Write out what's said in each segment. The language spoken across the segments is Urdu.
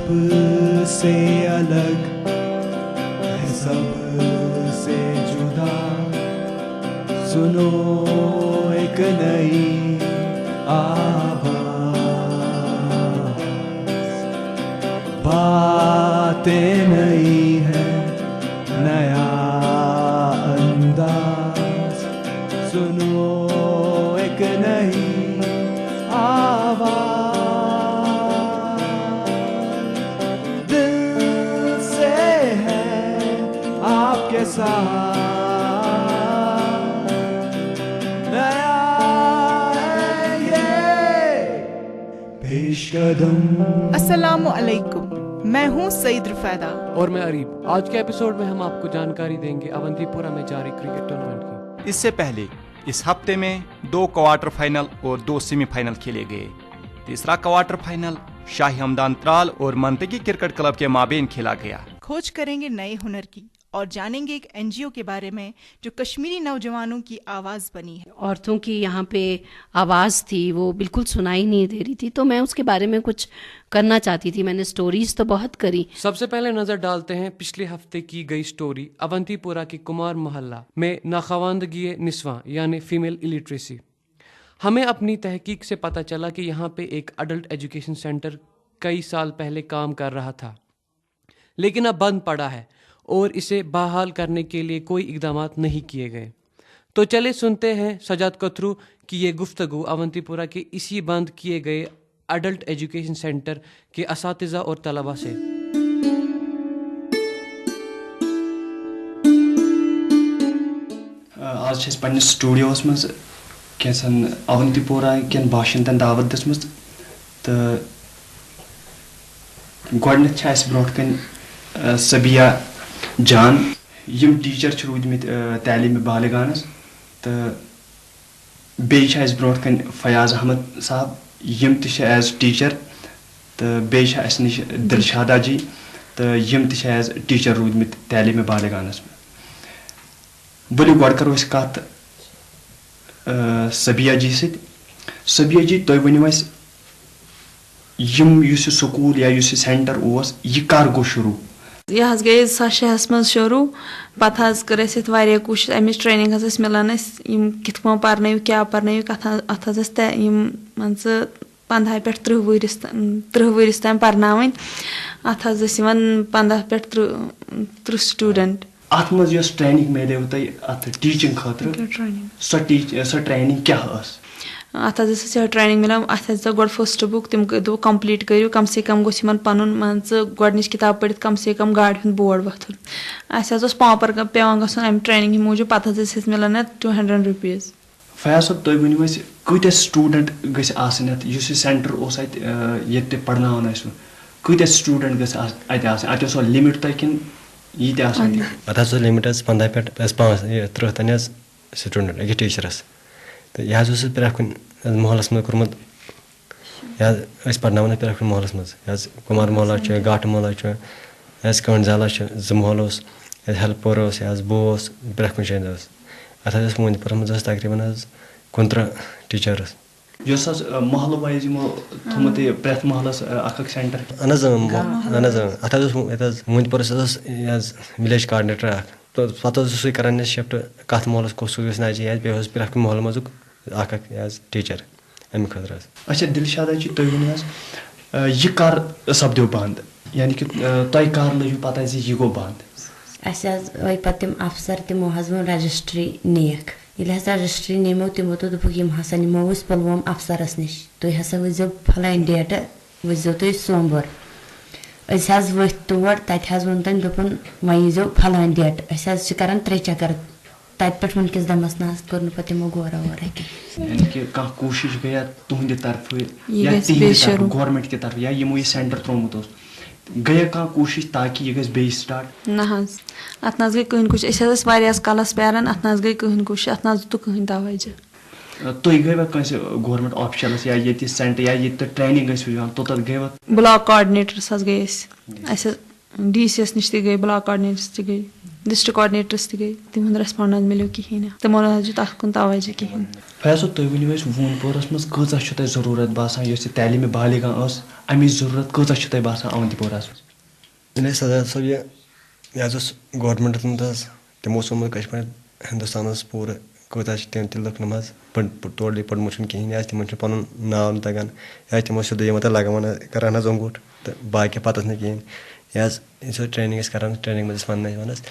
سب سے الگ ہے سب سے جدا. سنو ایک نئی آواز, باتیں نئی ہے نیا انداز. سنو ایک نئی آواز, دل سے ہے آپ کے ساتھ نیا ہے یہ پیش قدم. السلام علیکم, میں ہوں سعید رفیدہ اور میں عریب. آج کے ایپیسوڈ میں ہم آپ کو جانکاری دیں گے اونتی پورہ میں جاری کرکٹ ٹورنامنٹ کی. اس سے پہلے اس ہفتے میں 2 کوارٹر فائنل اور 2 سیمی فائنل کھیلے گئے. تیسرا کوارٹر فائنل شاہی ہمدان ترال اور منطقی کرکٹ کلب کے مابین کھیلا گیا. کھوج کریں گے نئے ہنر کی اور جانیں گے ایک NGO کے بارے میں جو کشمیری نوجوانوں کی آواز بنی ہے. عورتوں کی یہاں پہ آواز تھی وہ بالکل سنائی نہیں دے رہی تھی, تو میں اس کے بارے میں کچھ کرنا چاہتی تھی. میں نے سٹوریز تو بہت کری. سب سے پہلے نظر ڈالتے ہیں پچھلے ہفتے کی گئی سٹوری اونتی پورہ کے کمار محلہ میں ناخواندگی نسواں یعنی فیمیل الٹریسی. ہمیں اپنی تحقیق سے پتہ چلا کہ یہاں پہ ایک اڈلٹ ایجوکیشن سینٹر کئی سال پہلے کام کر رہا تھا لیکن اب بند پڑا ہے اور اسے بحال کرنے کے لیے کوئی اقدامات نہیں کیے گئے. تو چلے سنتے ہیں سجاد کترو کی یہ گفتگو اونتی پورہ کے اسی بند کیے گئے اڈلٹ ایجوکیشن سینٹر کے اساتذہ اور طلباء سے. آج چھِ پننِس سٹوڈیوس منٛز کینٛژھن اونتی پورہ کٮ۪ن باشندن دعوت دِژمٕژ تہٕ گۄڈنٮ۪تھ چھِ اَسہِ برونٛٹھ کَنۍ سبیہ جان. یِم ٹیٖچر چھِ روٗدمٕتۍ تعلیٖمِ بالغانس تہٕ بیٚیہِ چھِ اَسہِ برونٛٹھ کَنۍ فیاض احمد صاحب, یِم تہِ چھِ ایز ٹیٖچر تہٕ بیٚیہِ چھِ اَسہِ نِش دلشادا جی تہٕ یِم تہِ چھِ ایز ٹیٖچر روٗدمٕتۍ تعلیٖمِ بالغانس منٛز. ؤلِو گۄڈٕ کرو أسۍ کتھ سبیہ جی سۭتۍ. سبیہ جی تُہۍ ؤنِو اَسہِ یُس یہِ سکوٗل یا یُس یہِ سینٹر اوس یہِ کر گوٚو شروٗع؟ یہ حظ گٔے 2006 منٛز شروٗع. پتہٕ حظ کٔر اَسہِ ییٚتہِ واریاہ کوٗشش, امِچ ٹریننگ حظ ٲسۍ مِلان اَسہِ یِم کِتھ پٲٹھۍ پرنٲیِو کیٛاہ پرنٲیِو. اتھ حظ ٲسۍ یِم مان ژٕ 15 پٮ۪ٹھ 30 ؤرِس تام پرناوٕنۍ. اتھ حظ ٲسۍ یِوان 15 پٮ۪ٹھ 30 سٹوٗڈنٹ. اتھ منٛز یۄس ٹریننگ میلیو تۄہہِ اتھ ٹیٖچنگ خٲطرٕ سۄ ٹریننگ کیٛاہ ٲس؟ اتھ حظ ٲس اَسہِ ٹریننگ مِلان. اتھ حظ دِژ گۄڈٕ فٔسٹ بُک, تِم دوٚپ کمپلیٖٹ کٔرِو, کم سے کم گوٚژھ یِمن پنُن مان ژٕ گۄڈنِچ کِتاب پٔرِتھ کم سے کم گاڑِ ہُنٛد بورڈ وۄتھُن. اَسہِ حظ اوس پاپر پیوان گژھُن امہِ ٹریننگ ہِنٛدِ موٗجوٗب. پتہٕ حظ ٲسۍ اَسہِ مِلان اتھ 200 رۄپیٖز. فیاض صٲب تُہۍ ؤنِو اَسہِ کۭتیاہ سٹوٗڈنٹ گٔژھۍ آسٕنۍ اتھ یُس یہِ سینٹر اوس اتہِ ییٚتہِ تُہۍ پرناوان ٲسوٕ, کۭتیاہ سٹوٗڈنٹ گٔژھۍ اتہِ آسٕنۍ؟ اتہِ اوسا لِمِٹ تۄہہِ کِنہٕ یہِ تہِ آسان؟ اتھ حظ اوس لِمِٹ حظ 15 پٮ۪ٹھ 30 تانۍ حظ سٹوٗڈنٹ أکِس ٹیٖچرس. تہٕ یہِ حظ اوس اَسہِ پرٛٮ۪تھ کُنہِ محلس منٛز کوٚرمُت. یہِ حظ ٲسۍ پرناوان أسۍ پرٛٮ۪تھ کُنہِ محلس منٛز. یہِ حظ کُمار محلہ چھُ, گاٹہٕ محلہ چھُ, یہِ حظ کٲنٛڈزالا چھُ, 2 محلہٕ اوس, یہِ حظ ہیٚلہٕ پورہ اوس, یہِ حظ بوٗ اوس, پرٛٮ۪تھ کُنہِ جایہِ اوس. اتھ حظ ٲسۍ اونتی پورہس منٛز ٲسۍ تقریٖبن حظ 29 ٹیٖچٲرٕس. یۄس حظ محلہٕ وایز یِمو تھوٚومُت یہِ پرٛٮ۪تھ محلس اکھ سینٹر. اہن حظ اتھ حظ اوس ییٚتہِ حظ اونتی پورس اوس یہِ حظ وِلیج کاڈنیٹر اکھ. پتہٕ اوس سُے کران أسۍ شفٹ کتھ محلس کُس گژھِ نزدیٖک آسہِ. بیٚیہِ اوس پرٛٮ۪تھ کُنہِ محلہٕ منٛزُک اکھ یہِ حظ ٹیٖچر امہِ خٲطرٕ حظ. اچھا دلشادا جی تُہۍ ؤنِو حظ یہِ کر سپدیو بنٛد, یعنی کہِ تۄہہِ کر لٔجوٕ پتہ زِ یہِ گوٚو بنٛد؟ اَسہِ حظ آے پتہٕ تِم افسر, تِمو حظ ووٚن رجسٹری نِیَکھ. ییٚلہِ حظ رجسٹری نِمو تِمو دوٚپُکھ یِم ہسا نِمو أسۍ پُلووم افسرس نِش, تُہۍ ہسا وٕچھزیو پھلٲنۍ ڈیٹہٕ, وٕچھزیو تُہۍ سوموار. أسۍ حظ ؤتھۍ تور, تتہِ حظ ووٚن تٔمۍ دوٚپُن وۄنۍ ییٖزیو پھلٲنۍ ڈیٹہٕ. أسۍ حظ چھِ کران 3 چکر تتہِ پٮ۪ٹھ وٕنکِس دمس نہ حظ کوٚر نہٕ پتہٕ تِمو غورا وورا کینٛہہ. یعنی کہِ کانٛہہ کوٗشش گٔیا تُہنٛدِ طرفہٕ یا تِہنٛدِ طرفہٕ گورمینٹ کہِ طرفہٕ یا یِمو یہِ سینٹر ترٛوومُت اوس, گٔیا کانٛہہ کوٗشش تاکہِ یہِ گژھِ بیٚیہِ سٹارٹ؟ نہ حظ اتھ نہ حظ گٔے کٕہٕنۍ کوٗشش. أسۍ حظ ٲسۍ واریاہس کالس پیاران, اتھ نہ حظ گٔے کٕہٕنۍ کوٗشش, اتھ نہ حظ دِتُکھ کٕہٕنۍ توجہ. تُہۍ گٔیوا کٲنٛسہِ گورمینٹ آفشلس یا ییٚتہِ سینٹر یا ییٚتہِ تُہۍ ٹریننگ ٲسوٕ دِوان توٚتتھ گٔیوا؟ بلاک کاڈنیٹرس حظ گٔے أسۍ. اَسہِ ڈی سی یس نِش تہِ گٔے, بلاک کاڈنیٹرس تہِ گٔے. ڈسٹرک کوآرڈینیٹرس تہِ گٔے تِہُنٛد ریسپانڈنس مِلیو کِہیٖنۍ تِمو نہ حظ دیُت اَتھ کُن توجہ کِہیٖنۍ. فیاض صٲب تُہۍ ؤنِو اَسہِ ووٗن پورَس منٛز کۭژاہ چھُ تۄہہِ ضروٗرت باسان یۄس یہِ تعلیٖمِ بالغاہ ٲس اَمِچ ضروٗرت کۭژاہ چھِ تۄہہِ باسان اونتی پوراہَس منٛز؟ ییٚلہِ سزاد صٲب یہِ حظ اوس گورمٮ۪نٛٹَس منٛز حظ تِمو اوس ووٚنمُت کشمیٖر ہِندُستانَس پوٗرٕ کۭژاہ چھِ تِم تہِ لُکھ نہٕ حظ ٹوٹلی پوٚرمُت چھُنہٕ کِہیٖنۍ حظ تِمن چھُ پَنُن ناو نہٕ تگان یا تِمو سیوٚدُے یِوان تَتھ لگاوان کران حظ اوٚنگوٗٹھ تہٕ باقٕے پَتہٕ ٲس نہٕ کِہیٖنۍ یہِ حظ یُس ٹرٛینِنٛگ ٲسۍ کران ٹرٛینِنٛگ منٛز ٲسۍ وَنان حظ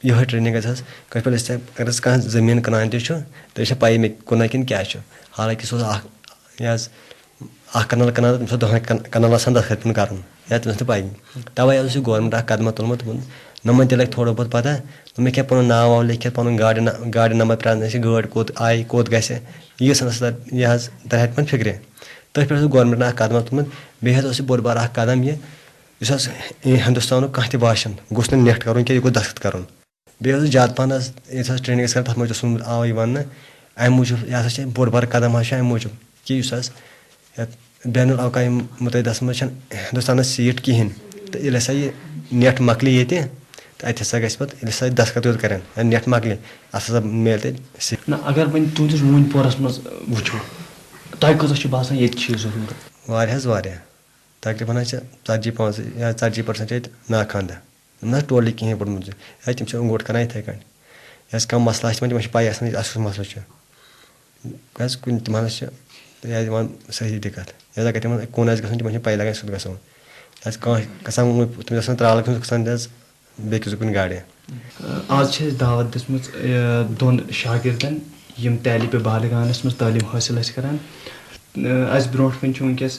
یِہوے ٹرٛینِنٛگ گژھِ حظ کٲنٛسہِ پٮ۪ٹھ أسۍ اگر أسۍ کانٛہہ زٔمیٖن کٕنان تہِ چھُ تیٚلہِ چھےٚ پَیی مےٚ کُنا کِنہٕ کیٛاہ چھُ حالانکہِ سُہ اوس اکھ یہِ حظ اکھ کَنال کٕنان تٔمِس اوس 10 کَنال آسان دَستخط پیوٚن کَرُن یا تٔمِس نہٕ پَیی تَوَے حظ اوس یہِ گورمٮ۪نٛٹ اکھ قدمہ تُلمُت نۄمَن تہِ لگہِ تھوڑا بہت پَتہ مےٚ کیٛاہ پَنُن ناو واو لیکھِتھ پَنُن گاڑِ نمبر پرٛزنٲیِتھ گٲڑۍ کوٚت آیہِ کوٚت گژھِ ییٖژ ہن ٲس یہِ حظ تَرِ تِمن فِکرِ تٔتھۍ پٮ۪ٹھ اوس گورمٮ۪نٛٹَن اکھ قدمہ تُلمُت بیٚیہِ حظ اوس یہِ بوٚڑ بار اکھ قدم یہِ یُس حظ ہِندُستانُک کانٛہہ تہِ باشَن گوٚژھ نہٕ نٮ۪ٹ کَرُن کینٛہہ یہِ گوٚژھ دستخط کَرُن بیٚیہِ اوس زیادٕ پَہن حظ ییٚتہِ حظ ٹرٛینِنٛگ ٲسۍ کران تَتھ منٛز اوس ووٚنمُت آوٕے وَننہٕ اَمہِ موٗجوٗب یہِ ہسا چھِ بوٚڑ بار قدم حظ چھُ اَمہِ موٗجوٗب کہِ یُس حظ یَتھ بین الاوقوٲمی مُتحدَس منٛز چھَنہٕ ہِندُستانَس سیٖٹ کِہیٖنۍ تہٕ ییٚلہِ ہسا یہِ نٮ۪ٹ مۄکلہِ ییٚتہِ تہٕ اَتہِ ہسا گژھِ پَتہٕ ییٚلہِ ہسا دستخط یوت کَرن یا نٮ۪ٹ مۄکلہِ اَتھ ہسا میلہِ تَتہِ سیٖٹ. نہ اگر وۄنۍ تُہنٛدِس ووٗنۍ پورَس منٛز وٕچھو تۄہہِ کۭژاہ چھُ باسان ییٚتہِ چھِ یہِ ضروٗرت؟ واریاہ حظ واریاہ تقریٖباً حظ چھِ 40-50 یا 40% چھِ ییٚتہِ ناخواندہ تِم نہ حظ ٹوٹلی کِہیٖنۍ پوٚرمُت یا تِم چھِ انگوٗٹھ کران یِتھٕے کٔنۍ یۄس کانٛہہ مسلہٕ آسہِ تِمن چھِ پَے آسان اَسہِ کُس مسلہٕ چھُ کیٛازِ کُنہِ تِمن حظ چھِ یا یِوان صحیح دِقت یا اگر تِمن کُن آسہِ گژھُن تِمن چھِ پَے لگان سیوٚد گژھو کیٛازِ کانٛہہ گژھان تٔمِس آسان ترٛالہٕ کھنٛڈ گژھان تہِ حظ بیٚکِس کُنہِ گاڑِ. آز چھِ اَسہِ دعوت دِژمٕژ 2 شاگِردَن یِم تعلیٖمِ بالغاہَس منٛز تعلیٖم حٲصِل ٲسۍ کران اَسہِ برونٛٹھ کَنۍ چھُ وٕنکیٚس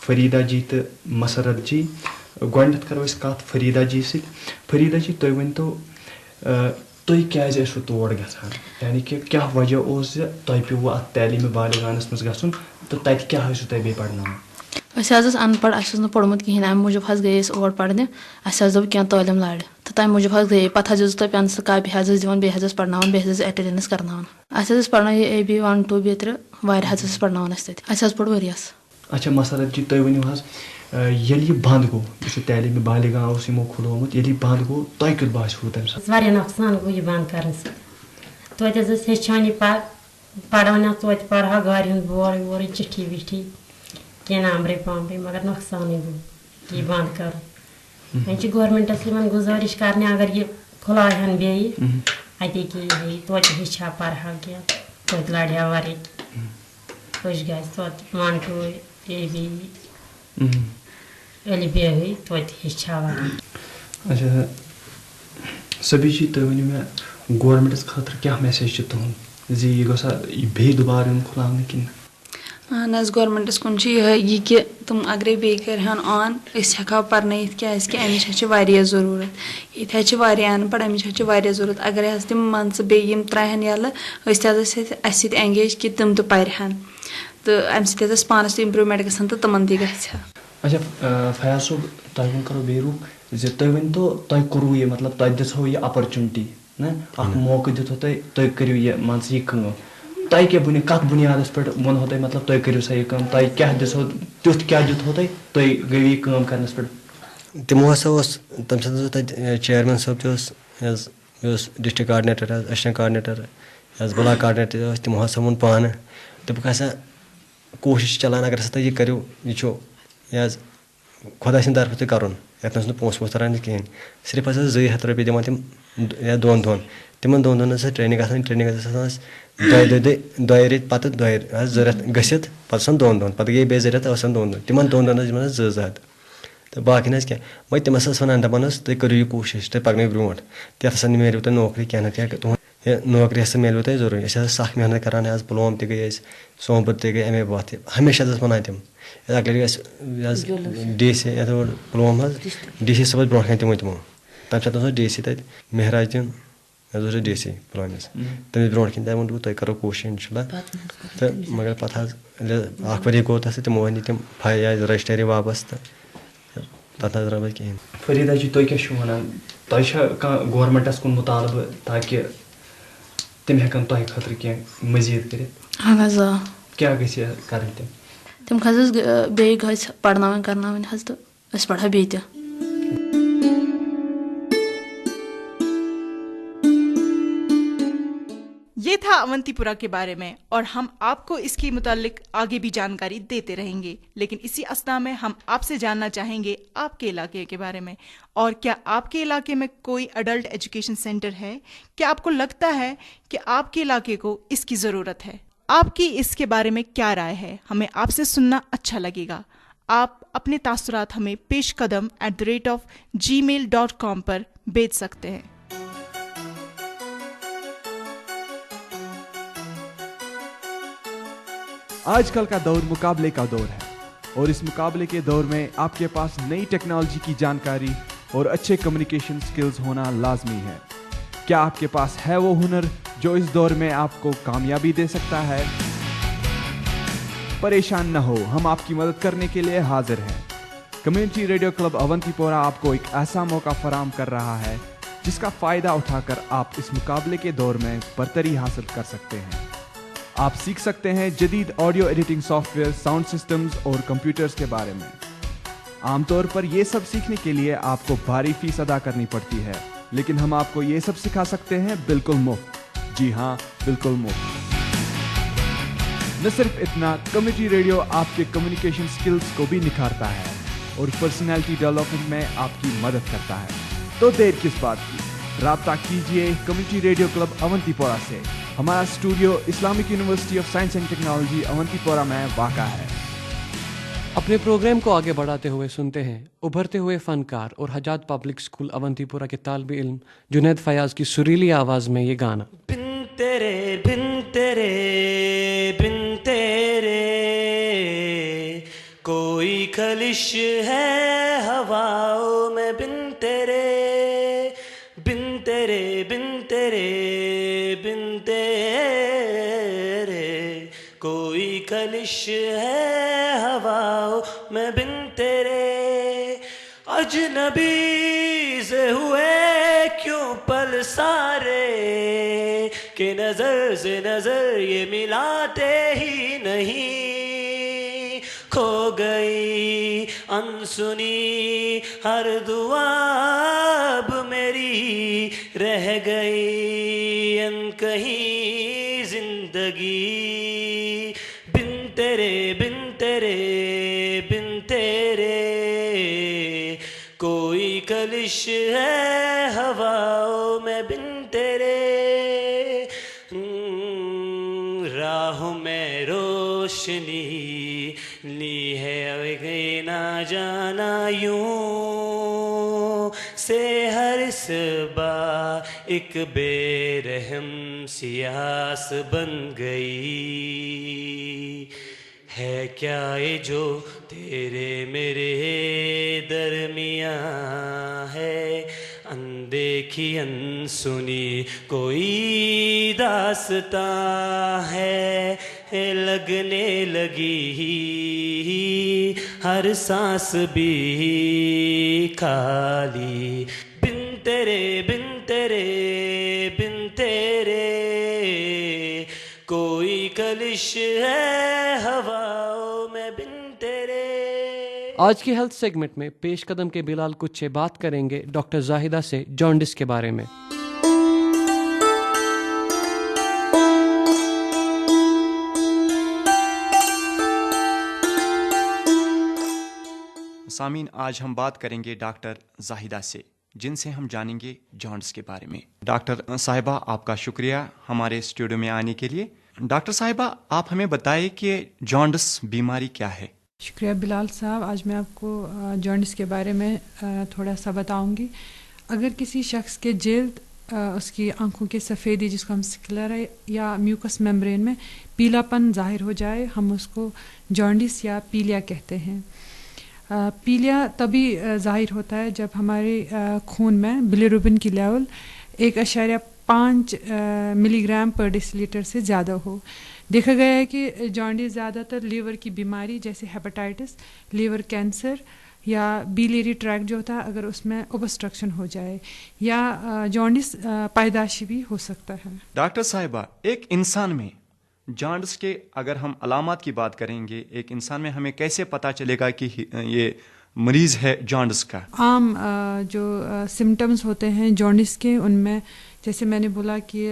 فریٖدا جی تہٕ مسرت جی. گۄڈٕنیٚتھ کَرو أسۍ کَتھ فریٖدا جی سۭتۍ. فریٖدا جی تُہۍ ؤنۍتو تُہۍ کیٛازِ ٲسوٕ تور گژھان یعنی کہِ کیٛاہ وجہ اوس زِ تۄہہِ پیوٚوُ اَتھ تعلیٖمِ بالغاہَس منٛز گژھُن تہٕ تَتہِ کیٛاہ ٲسوٕ تۄہہِ بیٚیہِ پَرناوان؟ أسۍ حظ ٲسۍ اَن پَڑھ اَسہِ اوس نہٕ پوٚرمُت کِہیٖنۍ اَمہِ موٗجوٗب حظ گٔیے أسۍ اور پَرنہِ اَسہِ حظ دوٚپ کینٛہہ تعلیٖم لَرِ تہٕ تَمہِ موٗجوٗب حظ گٔیے پَتہٕ حظ ٲسۍ تۄہہِ پٮ۪نسَل کاپی حظ ٲسۍ دِوان بیٚیہِ حظ ٲسۍ پَرناوان بیٚیہِ حظ ٲسۍ اٮ۪ٹٮ۪نڈٮ۪نٕس کَرناوان اَسہِ حظ ٲسۍ پَرناوان یہِ A B 1 2 بیترِ واریاہ حظ ٲسۍ پَرناوان اَسہِ تَتہِ اَسہِ حظ پوٚر ؤرِیَس. اچھا مسرت جی تُہۍ ؤنِو حظ ییٚلہِ یہِ بنٛد گوٚو یُس یہِ تعلیٖمِ بالغاہ اوس یِمو کھُلومُت ییٚلہِ یہِ بنٛد گوٚو تۄہہِ کیُتھ باسیوٕ تَمہِ ساتہٕ؟ واریاہ نۄقصان گوٚو یہِ بنٛد کَرنہٕ سۭتۍ توتہِ حظ ٲسۍ ہیٚچھان یہِ پَران حظ توتہِ پَرہا گاڑِ ہُنٛد بورٕے وورٕے چِٹھی وِٹھی کینٛہہ نمبرے پامبرے مگر نۄقصانٕے گوٚو یہِ بنٛد کَرُن. وۄنۍ چھِ گورمٮ۪نٛٹَس یِمن گُزٲرِش کَرنہِ اگر یہِ کھُلاوہن بیٚیہِ اَتے کیٛاہ توتہِ ہیٚچھِ ہا پَرہا کینٛہہ توتہِ لَڑِ ہا واریاہ أچھ گژھِ توتہِ 1 2 A B ألِف ب توتہِ ہیٚچھِ ہا واریاہ. اچھا سبی جی تُہۍ ؤنِو مےٚ گورمٮ۪نٛٹَس خٲطرٕ کیٛاہ میسیج چھِ تُہُنٛد زِ یہِ گوٚژھا بیٚیہِ دُبارٕ یُن کھُلاونہٕ کِنہٕ؟ اہن حظ گورمٮ۪نٛٹَس کُن چھِ یِہوٚے یہِ کہِ تِم اگرے بیٚیہِ کَرِہَن آن أسۍ ہٮ۪کہٕ ہاو پَرنٲیِتھ کیٛازِکہِ اَمِچ حظ چھِ واریاہ ضروٗرت ییٚتہِ حظ چھِ واریاہ اَن پَڑھ اَمِچ حظ چھِ واریاہ ضروٗرت اگرے حظ تِم مان ژٕ بیٚیہِ یِم ترٛایہَن یَلہٕ أسۍ تہِ حظ ٲسۍ اَسہِ سۭتۍ اٮ۪نگیج کہِ تِم تہِ پَرِہَن تہٕ اَمہِ سۭتۍ حظ ٲس پانَس تہِ اِمپرٛوٗمٮ۪نٛٹ گژھان تہٕ تِمَن تہِ گژھِ ہا. اچھا فیاض صٲب تۄہہِ وۄنۍ کَرو بیٚیہِ روٗ زِ تُہۍ ؤنۍتو تۄہہِ کوٚروٕ یہِ مطلب تۄہہِ دِژہو یہِ اَپرچُنِٹی نہ اکھ موقعہٕ دِتہو تُہۍ کٔرِو یہِ مان ژٕ یہِ کٲم تۄہہِ کیٛاہ کَتھ بُنیادَس پٮ۪ٹھ ووٚنہو تۄہہِ مطلب تُہۍ کٔرِو سا یہِ کٲم تۄہہِ کیٛاہ دِژہو تیُتھ کیٛاہ دیُتہو تُہۍ گٔیوٕ یہِ کٲم کَرنَس پٮ۪ٹھ؟ تِمو ہسا اوس تَمہِ ساتہٕ اوس تَتہِ چیرمین صٲب تہِ اوس حظ بیٚیہِ اوس ڈِسٹرک کاڈنیٹر حظ ایسِسٹنٹ کاڈنیٹر حظ بلاک کاڈنیٹر تہِ ٲسۍ تِمو ہسا ووٚن پانہٕ دوٚپُکھ ہسا کوٗشِش چھِ چلان اگر ہسا تُہۍ یہِ کٔرِو یہِ چھُ یہِ حظ خۄداے سٕنٛدِ طرفہٕ تہِ کَرُن یَتھ منٛز نہٕ پونٛسہٕ وونٛسہٕ تران کِہینۍ صرف ہسا 200 رۄپیہِ دِوان تِم یا 2 دۄہَن تِمن 2 دۄہَن ٲس ٹرٛینِنٛگ آسان ٹرٛینِنٛگ ٲس آسان اَسہِ 2 رٮ۪تۍ پَتہٕ 2 رٮ۪تھ گٔژھِتھ پَتہٕ آسان 2 دۄہَن پَتہٕ گٔیے بیٚیہِ 2 رٮ۪تھ آسان 2 دۄہَن تِمن 2 دۄہَن ٲسۍ دِوان حظ 2 ہَتھ تہٕ باقٕے حظ کیٚنٛہہ وۄنۍ تِم ہسا ٲسۍ وَنان دَپان ٲس تُہۍ کٔرِو یہِ کوٗشِش تُہۍ پَکنٲیِو برونٛٹھ تَتھ ہسا میلیو تۄہہِ نوکری کیٚنٛہہ نَتہٕ کیٚنٛہہ تُہُنٛد یہِ نوکری ہسا میلیو تۄہہِ ضروٗری أسۍ حظ سخ محنت کران حظ پُلووم تہِ گٔے أسۍ سومبُر تہِ گٔے اَمے برونٛٹھ تہِ ہمیشہِ حظ ٲس وَنان تِم اَکہِ لَٹہِ گژھِ یہِ حظ ڈی سی یَتھ پُلووم حظ ڈی سی صٲبَس برونٛٹھ کَنۍ تہِ ووٚن تِمو تَمہِ ساتہٕ اوس ڈی سی تَتہِ مہراج دیُن حظ اوس ڈی سی پُلوٲمِس تٔمِس برونٛٹھ کَنۍ تہِ ووٚن دوٚپُکھ تُہۍ کَرو کوٗشِش اِنشاء اللہ تہٕ مگر پَتہٕ حظ ییٚلہِ 1 ؤری گوٚو تَتھ سۭتۍ تِمو أنۍ تِم رجِسٹری واپَس تہٕ تَتھ نظر آو کِہینۍ. فریٖدا جی تُہۍ کیٛاہ چھِو وَنان تۄہہِ چھا کانٛہہ گورمٮ۪نٛٹَس کُن مُطالبہٕ تاکہِ تِم ہٮ۪کَن تۄہہِ خٲطرٕ کینٛہہ مٔزیٖد کٔرِتھ؟ اہن حظ آ کیٛاہ گژھِ کَرٕنۍ تِم حظ بیٚیہِ گژھِ پَرناوٕنۍ کَرناوٕنۍ حظ تہٕ أسۍ پَرہو بیٚیہِ تہِ. رہا اونتیپورا کے بارے میں اور ہم آپ کو اس کے متعلق آگے بھی جانکاری دیتے رہیں گے، لیکن اسی اثنا میں ہم آپ سے جاننا چاہیں گے آپ کے علاقے کے بارے میں، اور کیا آپ کے علاقے میں کوئی اڈلٹ ایجوکیشن سینٹر ہے؟ کیا آپ کو لگتا ہے کہ آپ کے علاقے کو اس کی ضرورت ہے؟ آپ کی اس کے بارے میں کیا رائے ہے؟ ہمیں آپ سے سننا اچھا لگے گا۔ آپ اپنے تاثرات ہمیں پیش قدم @gmail.com پر بھیج سکتے ہیں۔ آج کل کا دور مقابلے کا دور ہے، اور اس مقابلے کے دور میں آپ کے پاس نئی ٹیکنالوجی کی جانکاری اور اچھے کمیونیکیشن سکلز ہونا لازمی ہے۔ کیا آپ کے پاس ہے وہ ہنر جو اس دور میں آپ کو کامیابی دے سکتا ہے؟ پریشان نہ ہو، ہم آپ کی مدد کرنے کے لیے حاضر ہیں۔ کمیونٹی ریڈیو کلب اونتی پورہ آپ کو ایک ایسا موقع فراہم کر رہا ہے جس کا فائدہ اٹھا کر آپ اس مقابلے کے دور میں برتری حاصل کر سکتے ہیں۔ آپ سیکھ سکتے ہیں جدید audio editing soft where, sound systems اور کمپیوٹرز کے بارے میں۔ عام طور پر یہ سب سیکھنے کے لیے آپ کو بھاری فیس ادا کرنی پڑتی ہے، لیکن ہم آپ کو یہ سب سکھا سکتے ہیں بالکل مفت۔ جی ہاں، بالکل مفت۔ نہ صرف اتنا، کمیونٹی ریڈیو آپ کے کمیونیکیشن سکلز کو بھی نکھارتا ہے اور پرسنالٹی ڈیولپمنٹ میں آپ کی مدد کرتا ہے۔ تو دیر کس بات کی؟ رابطہ کیجیے کمیونٹی ریڈیو کلب اونتی پورہ سے۔ ہمارا studio Islamic University of Science and Technology Awantipora میں واقع ہے۔ اپنے پروگرام کو آگے بڑھاتے ہوئے سنتے ہیں ابھرتے ہوئے فنکار اور حجات پبلک اسکول اونتی پورہ کے طالب علم جنید فیاض کی سریلی آواز میں یہ گانا۔ بن تیرے بن تیرے بن تیرے کوئی خلش ہے ہواؤں میں، بن تیرے بن تیرے بن تیرے بن تیرے کوئی خلش ہے ہواؤں میں، بن تیرے اجنبی سے ہوئے کیوں پل سارے کہ نظر سے نظر یہ ملاتے ہی نہیں، کھو گئی انسنی ہر دعا اب میری، رہ گئی ان کہیں زندگی، بن تیرے بن تیرے بن تیرے کوئی کلش ہے ہواؤں میں، بن تیرے راہوں میں روشنی لی ہے گئی نہ جانا یوں سے، ہر صبح ایک بے رحم سیاس بن گئی، ہے کیا یہ جو تیرے میرے درمیان ہے، اندیکھی انسنی کوئی داستان ہے، لگنے لگی ہر سانس بھی خالی، بن تیرے بن تیرے بن تیرے کوئی کلش ہے ہواؤں میں، بن تیرے۔ آج کی ہیلتھ سیگمنٹ میں پیش قدم کے بلال کچھ بات کریں گے ڈاکٹر زاہدہ سے جانڈس کے بارے میں۔ سامعین، آج ہم بات کریں گے ڈاکٹر زاہدہ سے، جن سے ہم جانیں گے جانڈس کے بارے میں۔ ڈاکٹر صاحبہ، آپ کا شکریہ ہمارے اسٹوڈیو میں آنے کے لیے۔ ڈاکٹر صاحبہ، آپ ہمیں بتائیں کہ جانڈس بیماری کیا ہے؟ شکریہ بلال صاحب، آج میں آپ کو جانڈس کے بارے میں تھوڑا سا بتاؤں گی۔ اگر کسی شخص کے جلد، اس کی آنکھوں کے سفیدی جس کو ہم سکلرا یا میوکس میمبرین میں پیلا پن ظاہر ہو جائے، ہم اس کو جانڈس یا پیلیا کہتے ہیں۔ پیلیا تبھی ظاہر ہوتا ہے جب ہمارے خون میں بلیروبن کی لیول 1.5 ملی گرام پر ڈیسی لیٹر سے زیادہ ہو۔ دیکھا گیا ہے کہ جانڈس زیادہ تر لیور کی بیماری جیسے ہیپاٹائٹس، لیور کینسر یا بیلیری ٹریکٹ جو ہوتا ہے اگر اس میں اوبسٹرکشن ہو جائے، یا جانڈس پیدائشی بھی ہو سکتا ہے۔ ڈاکٹر صاحبہ، ایک انسان میں جانڈس کے اگر ہم علامات کی بات کریں گے، ایک انسان میں ہمیں کیسے پتہ چلے گا کہ یہ مریض ہے جانڈس کا؟ عام جو سمٹمز ہوتے ہیں جانڈس کے، ان میں جیسے میں نے بولا کہ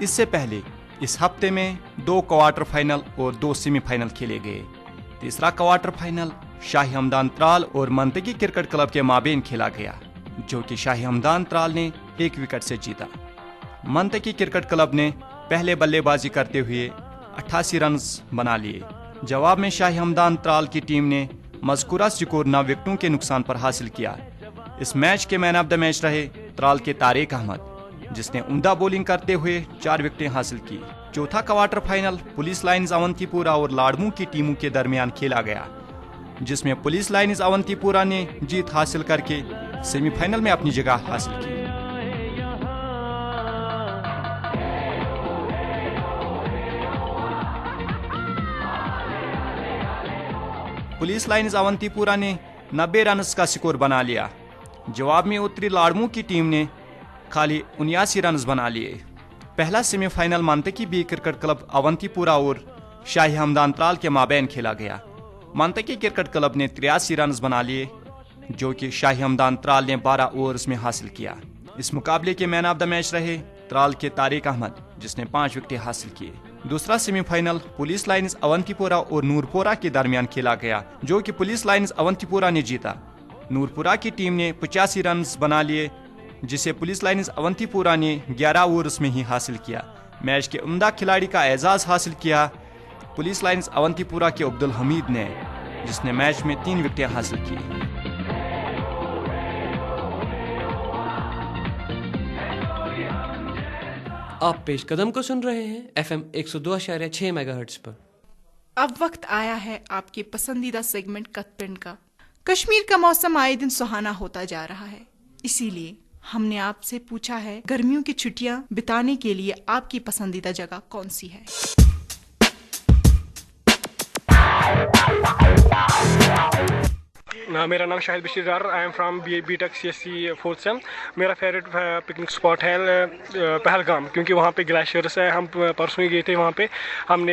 اس سے پہلے اس ہفتے میں 2 کوارٹر فائنل اور 2 سیمی فائنل کھیلے گئے. تیسرا کوارٹر فائنل شاہی ہمدان ترال اور منطقی کرکٹ کلب کے مابین کھیلا گیا جو کہ شاہی ہمدان ترال نے 1 وکٹ سے جیتا. منطقی کرکٹ کلب نے پہلے بلے بازی کرتے ہوئے 88 رنز بنا لیے. جواب میں شاہی ہمدان ترال کی ٹیم نے مذکورہ سکور 9 وکٹوں کے نقصان پر حاصل کیا. اس میچ کے مین آف دا میچ رہے ترال کے طارق احمد جس نے عمدہ بولنگ کرتے ہوئے 4 وکٹیں حاصل کی. چوتھا quarter final police lines Avanti پورہ اور لاڑمو کی ٹیموں کے درمیان کھیلا گیا جس میں پولیس لائنز اونتی پورہ نے جیت حاصل کر کے سیمی فائنل میں اپنی جگہ حاصل کی. پولیس لائنز اونتی پورہ نے 90 رنز کا سکور بنا لیا. جواب میں اتری لاڑمو کی ٹیم نے خالی 79 رنز بنا لیے. پہلا سیمی فائنل منطقی بی کرکٹ کلب اونتی پورہ اور شاہی ہمدان ترال کے مابین کھیلا گیا. منطقی کرکٹ کلب نے 83 رنز بنا لیے جو کہ شاہی ہمدان ترال نے 12 اوورز میں حاصل کیا. اس مقابلے کے مین آف دا میچ رہے ترال کے طارق احمد جس نے 5 وکٹیں حاصل کیے. دوسرا semi final police lines Avanti پورہ اور نورپورہ کے درمیان کھیلا گیا جو کہ پولیس لائنز اونتی پورہ نے جیتا. نورپورہ کی ٹیم نے 85 رنز بنا لیے جسے پولیس لائنز اونتی پورہ نے 11 اوورز میں ہی حاصل کیا. میچ کے عمدہ کھلاڑی کا اعزاز حاصل کیا پولیس لائنز اونتی پورہ کے عبدالحمید نے جس نے میچ میں 3 وکٹیں حاصل کی. آپ پیش قدم کو سن رہے ہیں FM 102.6 میگا ہرٹز پر. اب وقت آیا ہے آپ کے پسندیدہ سیگمنٹ کت پرنٹ کا. کشمیر کا موسم آئے دن سہانا ہوتا جا رہا ہے، اسی لیے ہم نے آپ سے پوچھا ہے گرمیوں کی چھٹیاں بتانے کے لیے آپ کی پسندیدہ جگہ کون سی ہے. میرا نام Shahid Bashir Dar, I am from B tech CSC 4th sem. میرا فیوریٹ پکنک اسپاٹ ہے پہلگام کیونکہ وہاں پہ گلیشیئرس ہے. ہم پرسوں ہی گئے تھے وہاں پہ، ہم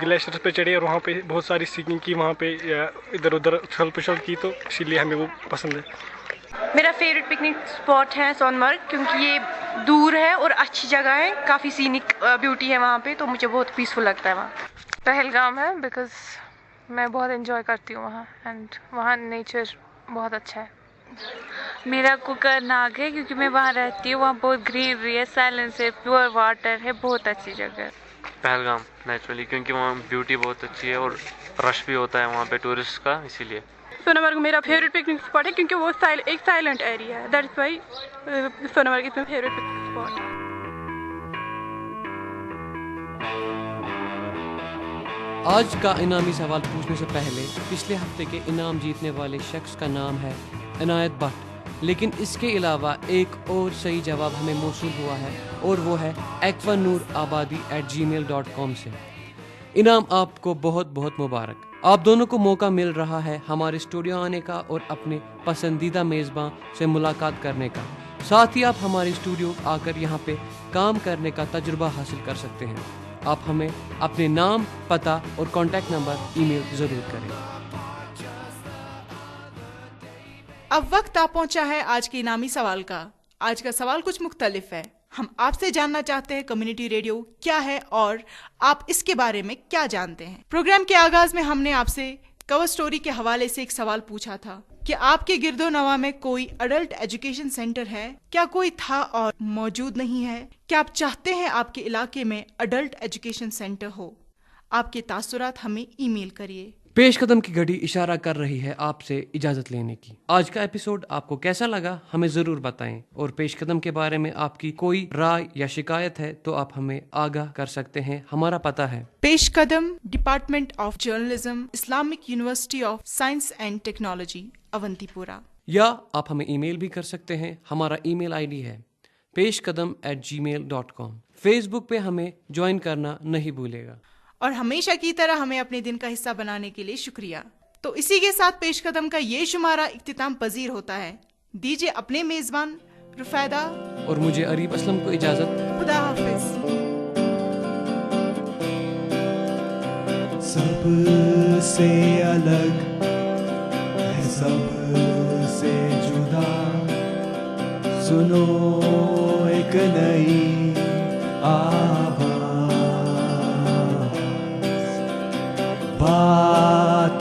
گلیشیئرس پہ چڑھے اور وہاں پہ بہت ساری سیکنگ کی، وہاں پہ ادھر ادھر چھل پچھل کی، تو اسی لیے ہمیں وہ پسند ہے. میرا فیوریٹ پکنک اسپاٹ ہے سونمرگ کیونکہ یہ دور ہے اور اچھی جگہ ہے، کافی سینک بیوٹی ہے وہاں پہ، تو مجھے بہت پیسفل لگتا ہے وہاں. پہلگام ہے بیکاز میں بہت انجوائے کرتی ہوں وہاں، اینڈ وہاں نیچر بہت اچھا ہے. میرا کوکر ناگ ہے کیونکہ میں وہاں رہتی ہوں، وہاں بہت گرینری ہے، سائلنس ہے، پیور واٹر ہے، بہت اچھی جگہ ہے. پہلگام نیچرلی کیونکہ وہاں بیوٹی بہت اچھی ہے اور رش بھی ہوتا ہے وہاں پہ ٹورسٹ کا، اسی لیے. سونمرگ میرا فیوریٹ پکنک اسپاٹ ہے کیونکہ وہ ایک سائلنٹ ایریا ہے، that is why Sonamarg is my favourite picnic spot. آج کا انعامی سوال پوچھنے سے پہلے پچھلے ہفتے کے انعام جیتنے والے شخص کا نام ہے عنایت بٹ، لیکن اس کے علاوہ ایک اور صحیح جواب ہمیں موصول ہوا ہے اور وہ ہے ekvanurabadi@gmail.com سے. انعام آپ کو بہت بہت مبارک. آپ دونوں کو موقع مل رہا ہے ہمارے اسٹوڈیو آنے کا اور اپنے پسندیدہ میزباں سے ملاقات کرنے کا. ساتھ ہی آپ ہمارے اسٹوڈیو آ کر یہاں پہ کام کرنے کا تجربہ حاصل کر سکتے ہیں. آپ ہمیں اپنے نام، پتہ اور کانٹیکٹ نمبر ای میل ضرور کریں. اب وقت آ پہنچا ہے آج کے انعامی سوال کا. آج کا سوال کچھ مختلف ہے. ہم آپ سے جاننا چاہتے ہیں کمیونٹی ریڈیو کیا ہے اور آپ اس کے بارے میں کیا جانتے ہیں. پروگرام کے آغاز میں ہم نے آپ سے کور سٹوری کے حوالے سے ایک سوال پوچھا تھا کہ آپ کے گرد و نواح میں کوئی اڈلٹ ایجوکیشن سینٹر ہے؟ کیا کوئی تھا اور موجود نہیں ہے؟ کیا آپ چاہتے ہیں آپ کے علاقے میں اڈلٹ ایجوکیشن سینٹر ہو؟ آپ کے تاثرات ہمیں ای میل کریے. پیش قدم کی گھڑی اشارہ کر رہی ہے آپ سے اجازت لینے کی. آج کا ایپیسوڈ آپ کو کیسا لگا ہمیں ضرور بتائیں، اور پیش قدم کے بارے میں آپ کی کوئی رائے یا شکایت ہے تو آپ ہمیں آگاہ کر سکتے ہیں. ہمارا پتہ ہے پیش قدم، department of journalism, Islamic University of Science and Technology, Awantipora. یا آپ ہمیں ای میل بھی کر سکتے ہیں. ہمارا ای میل ID ہے peshkadam@gmail.com. فیس بک پہ ہمیں جوائن کرنا نہیں بھولے گا. اور ہمیشہ کی طرح ہمیں اپنے دن کا حصہ بنانے کے لیے شکریہ. تو اسی کے ساتھ پیش قدم کا یہ شمارہ اختتام پذیر ہوتا ہے. دیجیے اپنے میزبان رفیدہ اور مجھے عریب اسلم کو اجازت. خدا حافظ. سب سے الگ ہے، سب سے جدا، سنو ایک نئی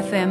FM